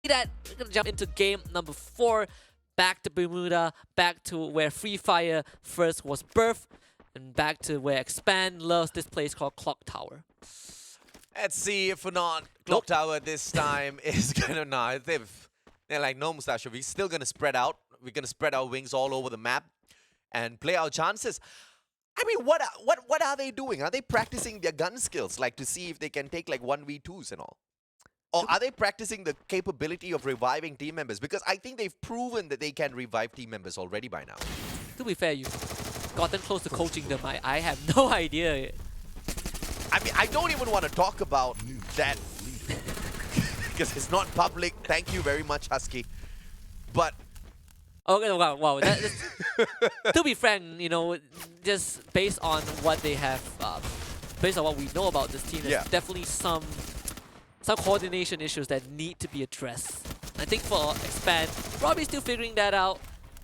that, we're gonna jump into game number 4. Back to Bermuda, back to where Free Fire first was birthed, and back to where Expand loves this place called Clock Tower. Let's see if or not Nope. Clock Tower this time is gonna they're like, no, Mustache, we're still gonna spread out. We're gonna spread our wings all over the map and play our chances. I mean, what are they doing? Are they practicing their gun skills, like to see if they can take like 1v2s and all? Or are they practicing the capability of reviving team members? Because I think they've proven that they can revive team members already by now. To be fair, you've gotten close to coaching them. I have no idea. I mean, I don't even want to talk about that because it's not public. Thank you very much, Husky. But Okay, wow. To be frank, you know, just based on what they have, based on what we know about this team, there's definitely some coordination issues that need to be addressed. I think for Expand, probably still figuring that out.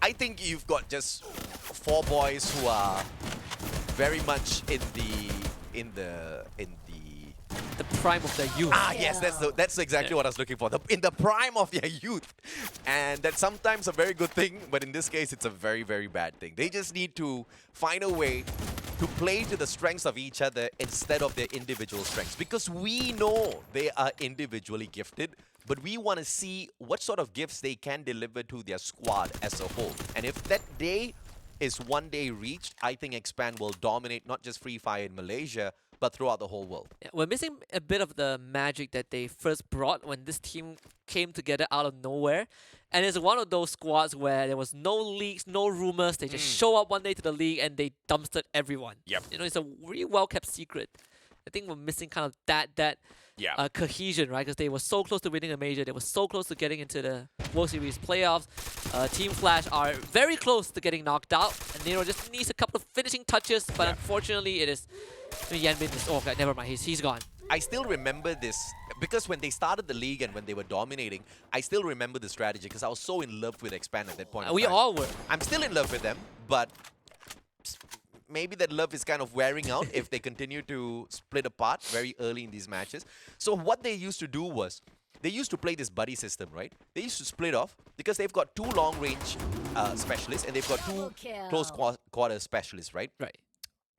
I think you've got just 4 boys who are very much in The prime of their youth. Yes, that's exactly what I was looking for. In the prime of their youth. And that's sometimes a very good thing, but in this case, it's a very, very bad thing. They just need to find a way to play to the strengths of each other instead of their individual strengths. Because we know they are individually gifted, but we want to see what sort of gifts they can deliver to their squad as a whole. And if that day is one day reached, I think Expand will dominate not just Free Fire in Malaysia, but throughout the whole world. Yeah, we're missing a bit of the magic that they first brought when this team came together out of nowhere. And it's one of those squads where there was no leaks, no rumors. They just show up one day to the league and they dumpstered everyone. Yep. You know, it's a really well-kept secret. I think we're missing kind of that cohesion, right? Because they were so close to winning a major. They were so close to getting into the World Series playoffs. Team Flash are very close to getting knocked out. And Nero just needs a couple of finishing touches. But unfortunately, it is... Yanbin is... Oh, God, never mind. He's gone. I still remember this because when they started the league and when they were dominating, I still remember the strategy because I was so in love with Expand at that point. We all were. I'm still in love with them, but maybe that love is kind of wearing out if they continue to split apart very early in these matches. So what they used to do was, they used to play this buddy system, right? They used to split off because they've got 2 long-range specialists and they've got 2 close quarter specialists, right? Right.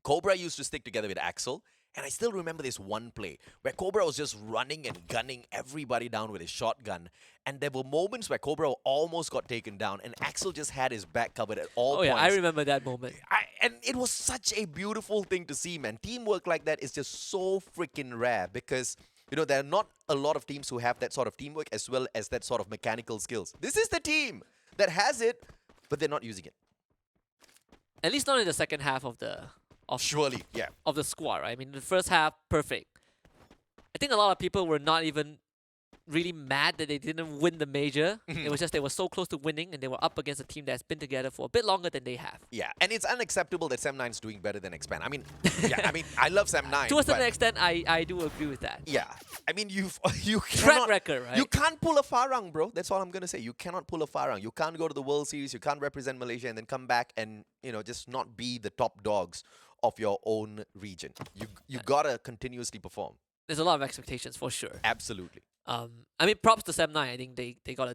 Cobra used to stick together with Axel. And I still remember this one play where Cobra was just running and gunning everybody down with his shotgun. And there were moments where Cobra almost got taken down and Axel just had his back covered at all points. Oh yeah, I remember that moment. And it was such a beautiful thing to see, man. Teamwork like that is just so freaking rare because, you know, there are not a lot of teams who have that sort of teamwork as well as that sort of mechanical skills. This is the team that has it, but they're not using it. At least not in the second half of the... Surely, yeah. Of the squad, right? I mean, the first half, perfect. I think a lot of people were not even really mad that they didn't win the major. It was just they were so close to winning and they were up against a team that's been together for a bit longer than they have. Yeah, and it's unacceptable that Sem9 is doing better than Expand. I mean, I love Sem9. To a certain extent, I do agree with that. Yeah, I mean, you Track record, right? You can't pull a Farang, bro. That's all I'm gonna say. You cannot pull a Farang. You can't go to the World Series. You can't represent Malaysia and then come back and, you know, just not be the top dogs of your own region. You gotta continuously perform. There's a lot of expectations for sure. Absolutely. I mean, props to Sem9. I think they got a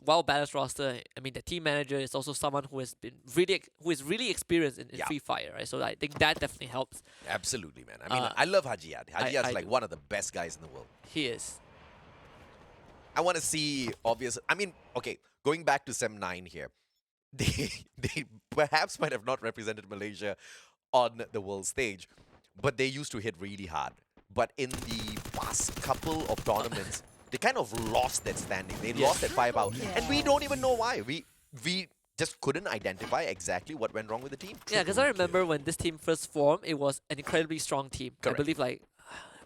well-balanced roster. I mean, the team manager is also someone who is really experienced in Free Fire, right? So I think that definitely helps. Absolutely, man. I mean, I love Hajiat. Hajiat is like one of the best guys in the world. He is. I want to see I mean, okay, going back to Sem9 here, they perhaps might have not represented Malaysia on the world stage, but they used to hit really hard. But in the past couple of tournaments, they kind of lost that standing. They lost that 5 out. And we don't even know why. We just couldn't identify exactly what went wrong with the team. Yeah, because I remember when this team first formed, it was an incredibly strong team. Correct. I believe, like,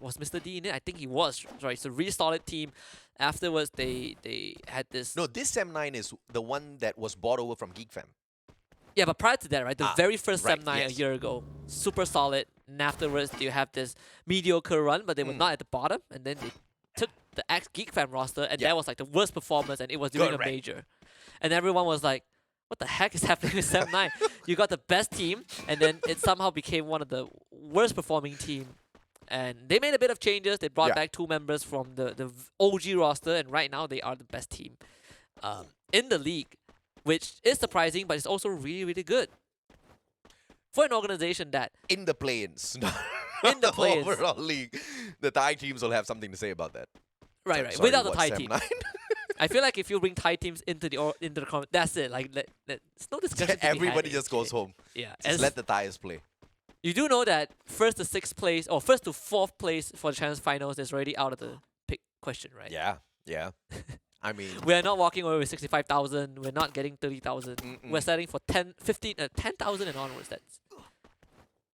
was Mr. D in it? I think he was. Right, it's a really solid team. Afterwards, they had this... No, this Sem9 is the one that was bought over from GeekFam. Yeah, but prior to that, right, the very first right, Sem9 a year ago, super solid. And afterwards, you have this mediocre run, but they were not at the bottom. And then they took the ex-Geek Fam roster, and that was like the worst performance, and it was during a major. And everyone was like, what the heck is happening with Sem9? You got the best team, and then it somehow became one of the worst performing team And they made a bit of changes. They brought Yeah. back 2 members from the OG roster, and right now they are the best team in the league, which is surprising, but it's also really, really good for an organization that In the play-ins. In the play-ins. overall league. The Thai teams will have something to say about that. right Sorry, without the what, Thai team. Sem9? I feel like if you bring Thai teams into the that's it. Like it's no discussion. to be had Everybody in just goes home. Yeah, Just let the Thais play. you do know that first to 6th place or first to 4th place for the Challenge Finals is already out of the pick question, right? Yeah, yeah. I mean, We are not walking away with 65,000. We're not getting 30,000. Mm-mm. We're setting for 10,000 and onwards.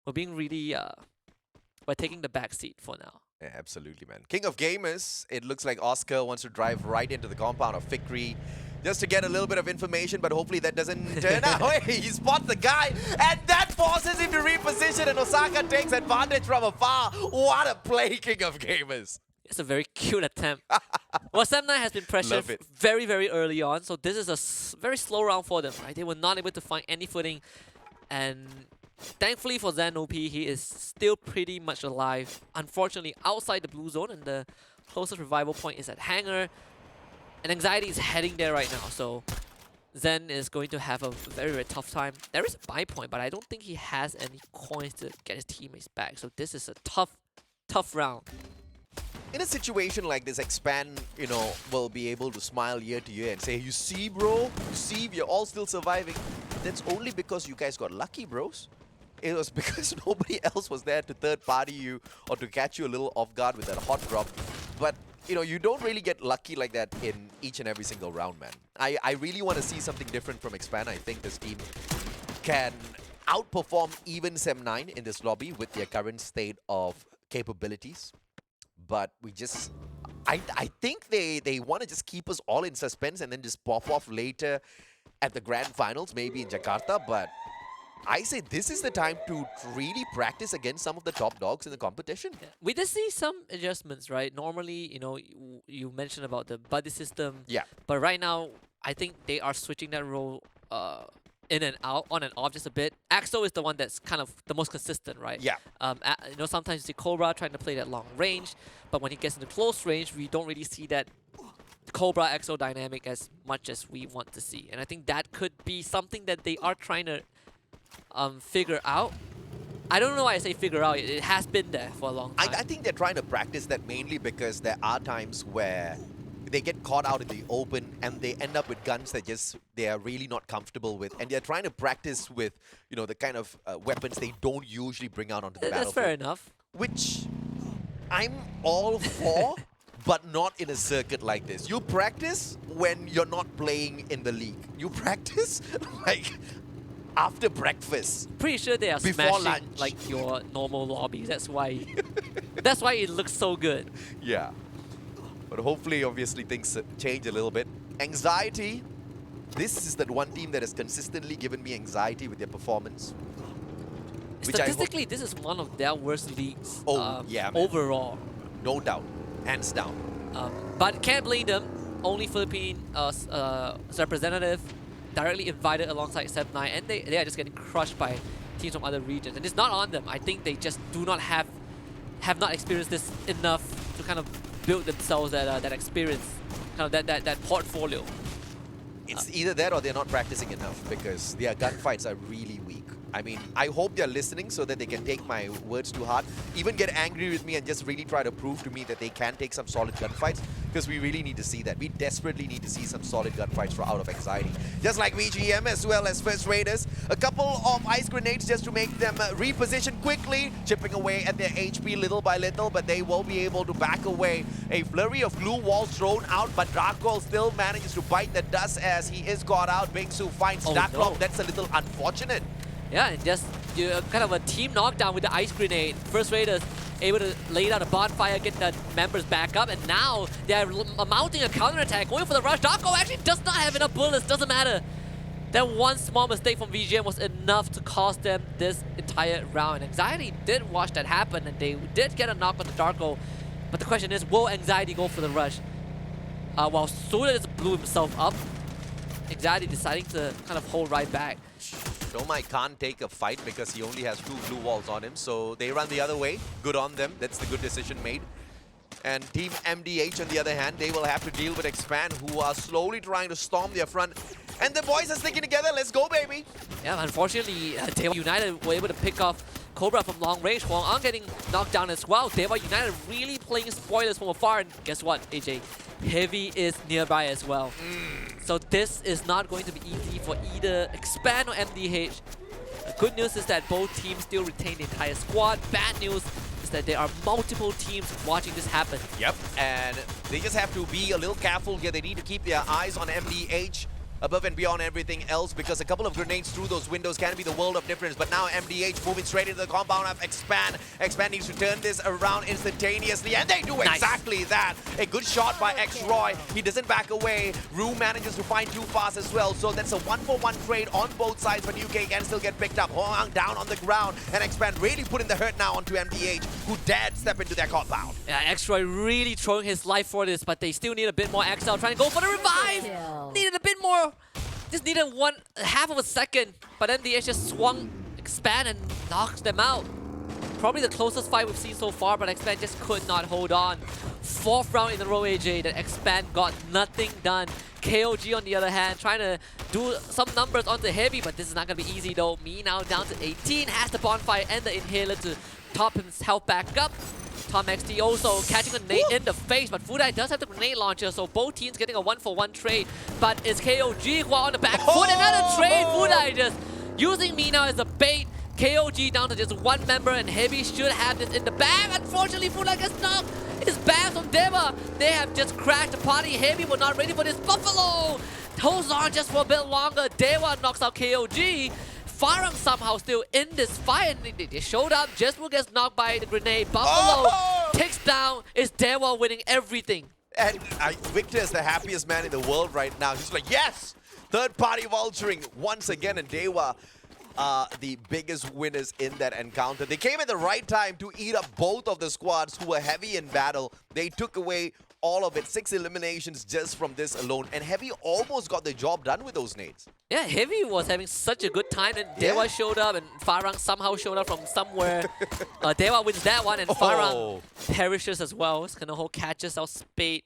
We're being really we're taking the back seat for now. yeah, absolutely, man. King of Gamers, it looks like Oscar wants to drive right into the compound of Fikri just to get a little bit of information, but hopefully that doesn't turn out. Hey, he spots the guy, and that forces him to reposition, and Osaka takes advantage from afar. What a play, King of Gamers. It's a very cute attempt. Well, Sem9 has been pressured Love it. very, very early on, so this is a very slow round for them, right? They were not able to find any footing, and thankfully for Zen OP, he is still pretty much alive. Unfortunately, outside the blue zone, and the closest revival point is at Hangar, and Anxiety is heading there right now, so Zen is going to have a very, very tough time. There is a buy point, but I don't think he has any coins to get his teammates back, so this is a tough, tough round. In a situation like this, Expand, will be able to smile year to year and say, you see, bro, you see, we're all still surviving. That's only because you guys got lucky, bros. It was because nobody else was there to third party you or to catch you a little off guard with that hot drop. But, you don't really get lucky like that in each and every single round, man. I really want to see something different from Expand. I think this team can outperform even Sem9 in this lobby with their current state of capabilities. But we just, I think they want to just keep us all in suspense and then just pop off later at the grand finals, maybe in Jakarta. But I say this is the time to really practice against some of the top dogs in the competition. Yeah. We did see some adjustments, right? Normally, you mentioned about the buddy system. Yeah. But right now, I think they are switching that role in and out, on and off just a bit. Axo is the one that's kind of the most consistent, right? Yeah. Sometimes you see Cobra trying to play that long range, but when he gets into close range, we don't really see that Cobra Axo dynamic as much as we want to see. And I think that could be something that they are trying to figure out. I don't know why I say figure out. It has been there for a long time. I think they're trying to practice that mainly because there are times where they get caught out in the open and they end up with guns that they are really not comfortable with, and they're trying to practice with the kind of weapons they don't usually bring out onto the battlefield. That's fair enough. Which I'm all for, but not in a circuit like this. You practice when you're not playing in the league. You practice like after breakfast. Pretty sure they are Before smashing lunch. like your normal lobbies. That's why it looks so good. Yeah. But hopefully, obviously, things change a little bit. Anxiety. This is that one team that has consistently given me anxiety with their performance. Statistically, this is one of their worst leagues. Yeah, man. Overall. No doubt. Hands down. But can't blame them. Only Philippine representative directly invited alongside Sem9, and they are just getting crushed by teams from other regions. And it's not on them. I think they just do not have not experienced this enough to kind of build themselves that experience, kind of that portfolio. It's either that or they're not practicing enough because their gunfights are really weak. I mean, I hope they're listening so that they can take my words to heart, even get angry with me and just really try to prove to me that they can take some solid gunfights, because we really need to see that. We desperately need to see some solid gunfights for out of anxiety. Just like VGM as well as First Raiders. A couple of ice grenades just to make them reposition quickly, chipping away at their HP little by little, but they will be able to back away. A flurry of glue walls thrown out, but Darkol still manages to bite the dust as he is caught out. Bingsu finds Darklock. That's a little unfortunate. Yeah, and just kind of a team knockdown with the ice grenade. First Raiders able to lay down a bonfire, get the members back up, and now they're mounting a counterattack, going for the rush. Darko actually does not have enough bullets, doesn't matter. That one small mistake from VGM was enough to cost them this entire round. Anxiety did watch that happen, and they did get a knock on the Darko. But the question is, will Anxiety go for the rush? While Soda just blew himself up, Anxiety deciding to kind of hold right back. Domai can't take a fight because he only has 2 blue walls on him, so they run the other way. Good on them. That's the good decision made. And Team MDH, on the other hand, they will have to deal with Expand, who are slowly trying to storm their front. And the boys are sticking together. Let's go, baby. Yeah, unfortunately, Dewa United were able to pick off Cobra from long range. Huang An getting knocked down as well. Dewa United really playing spoilers from afar. And guess what, AJ? Heavy is nearby as well. So this is not going to be easy for either Expand or MDH. The good news is that both teams still retain the entire squad. Bad news is that there are multiple teams watching this happen. Yep, and they just have to be a little careful here. They need to keep their eyes on MDH above and beyond everything else, because a couple of grenades through those windows can be the world of difference. But now MDH moving straight into the compound of Expand. Expand needs to turn this around instantaneously, and they do exactly that. A good shot by X-Roy. He doesn't back away. Rue manages to find too fast as well, so that's a 1-for-1 trade on both sides, but UK can still get picked up. Huang down on the ground, and Expand really putting the hurt now onto MDH, who dared step into their compound. Yeah, X-Roy really throwing his life for this, but they still need a bit more XL, trying to go for the revive. Needed a bit more. Just needed half of a second, but MDH just swung Expand and knocks them out. Probably the closest fight we've seen so far, but Expand just could not hold on. 4th round in a row, AJ, that Expand got nothing done. KOG, on the other hand, trying to do some numbers onto Heavy, but this is not going to be easy though. Me now down to 18, has the bonfire and the inhaler to top his health back up. Tom XT also catching a nade in the face, but Fudai does have the grenade launcher, so both teams getting a 1-for-1 trade. But it's KOG who are on the back foot. Another trade. Fudai just using me now as a bait. KOG down to just 1 member, and Heavy should have this in the bag. Unfortunately, Fudai gets knocked. His bag from Deva. They have just crashed the party. Heavy were not ready for this. Buffalo holds on just for a bit longer. Deva knocks out KOG. Farang somehow still in this fight, and they showed up. Just gets knocked by the grenade. Buffalo takes down. It's Dewa winning everything. And Victor is the happiest man in the world right now. He's like, yes! Third party vulturing once again, and Dewa are the biggest winners in that encounter. They came at the right time to eat up both of the squads who were heavy in battle. They took away all of it. 6 eliminations just from this alone, and Heavy almost got the job done with those nades. Yeah, Heavy was having such a good time, and Dewa showed up, and Farang somehow showed up from somewhere. Dewa wins that one, and Farang perishes as well. Skanaho catches out Spade.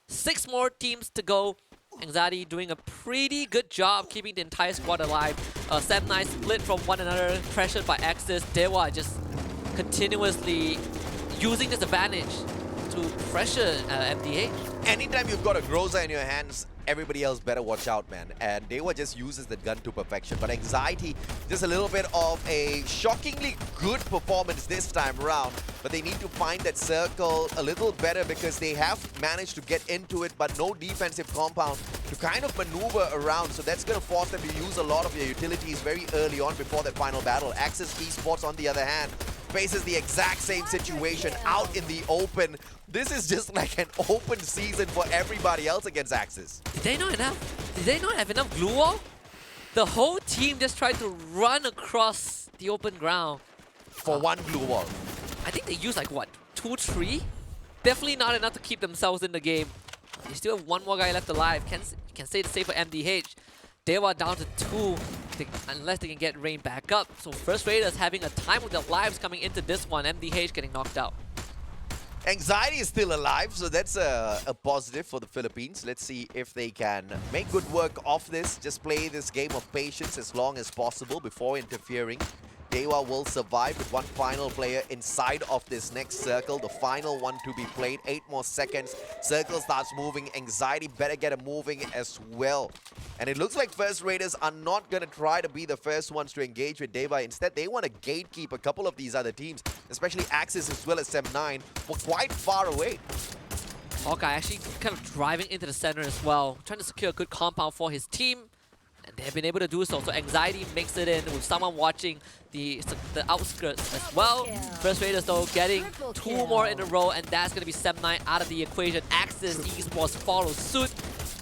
6 more teams to go. Anxiety doing a pretty good job keeping the entire squad alive. Sem9 split from one another, pressured by Axis. Dewa just continuously using this advantage to pressure MDH. Anytime you've got a Groza in your hands, everybody else better watch out, man. And Dewa just uses the gun to perfection. But Anxiety, just a little bit of a shockingly good performance this time around. But they need to find that circle a little better, because they have managed to get into it, but no defensive compound to kind of maneuver around. So that's going to force them to use a lot of their utilities very early on before that final battle. Axis Esports, on the other hand, faces the exact same situation out in the open. This is just like an open season for everybody else against Axis. Did they not have enough glue wall? The whole team just tried to run across the open ground. For 1 glue wall. I think they used like, what, 2, 3? Definitely not enough to keep themselves in the game. They still have 1 more guy left alive. Can say the same for MDH. Dewa down to 2, unless they can get Rain back up. So First Raiders having a time with their lives coming into this one. MDH getting knocked out. Anxiety is still alive, so that's a positive for the Philippines. Let's see if they can make good work of this. Just play this game of patience as long as possible before interfering. Dewa will survive with 1 final player inside of this next circle. The final one to be played. 8 more seconds. Circle starts moving. Anxiety better get it moving as well. And it looks like First Raiders are not going to try to be the first ones to engage with Dewa. Instead, they want to gatekeep a couple of these other teams, especially Axis as well as Sem9, were quite far away. Hawkeye actually kind of driving into the center as well, trying to secure a good compound for his team. And they've been able to do so. So Anxiety makes it in with someone watching the outskirts as well. First Raiders though getting 2 more in a row, and that's going to be Sem9 out of the equation. Axis Esports follows suit.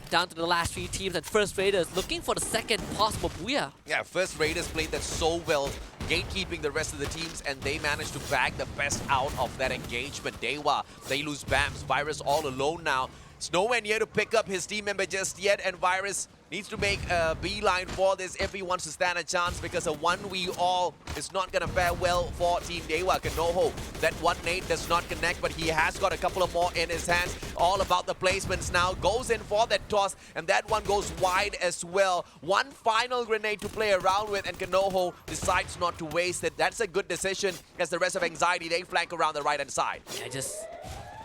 Down to the last 3 teams, and First Raiders looking for the second possible booyah. Yeah, First Raiders played that so well, gatekeeping the rest of the teams, and they managed to bag the best out of that engagement. Dewa, they lose Bams. Virus all alone now. It's nowhere near to pick up his team member just yet, and Virus needs to make a beeline for this if he wants to stand a chance, because a 1v-all is not going to fare well for Team Dewa. Kanoho, that one nade does not connect, but he has got a couple of more in his hands. All about the placements now. Goes in for that toss, and that one goes wide as well. One final grenade to play around with, and Kanoho decides not to waste it. That's a good decision, as the rest of Anxiety, they flank around the right-hand side. Yeah,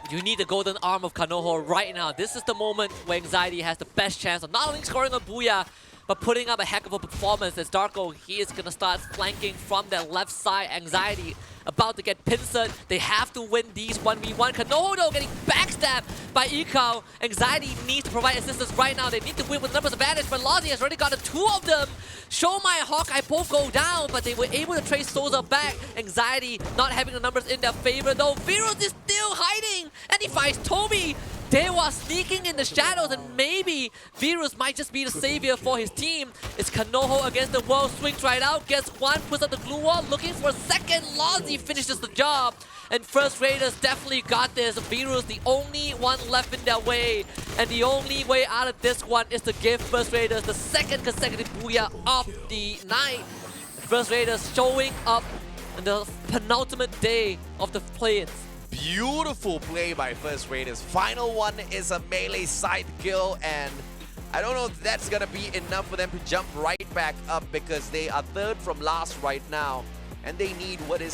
you need the golden arm of Kanoho right now. This is the moment where Anxiety has the best chance of not only scoring a Booyah, but putting up a heck of a performance. As Darko, he is going to start flanking from that left side. Anxiety about to get pincered. They have to win these 1v1. Kanoho, though, getting backstabbed by Ikao. Anxiety needs to provide assistance right now. They need to win with numbers advantage, but Lozzie has already gotten 2 of them. Showmai and Hawkeye both go down, but they were able to trace Souza back. Anxiety not having the numbers in their favor, though. Virus is still hiding, and he finds Toby. Dewa sneaking in the shadows, and maybe Virus might just be the savior for his team. It's Kanoho against the world, swings right out, gets one, puts up the glue wall, looking for a second. Lozzie finishes the job, and First Raiders definitely got this. Virus the only one left in their way, and the only way out of this one is to give First Raiders the second consecutive Booyah of the night. First Raiders showing up on the penultimate day of the play-ins. Beautiful play by First Raiders. Final one is a melee side kill, and I don't know if that's gonna be enough for them to jump right back up, because they are third from last right now, and they need what is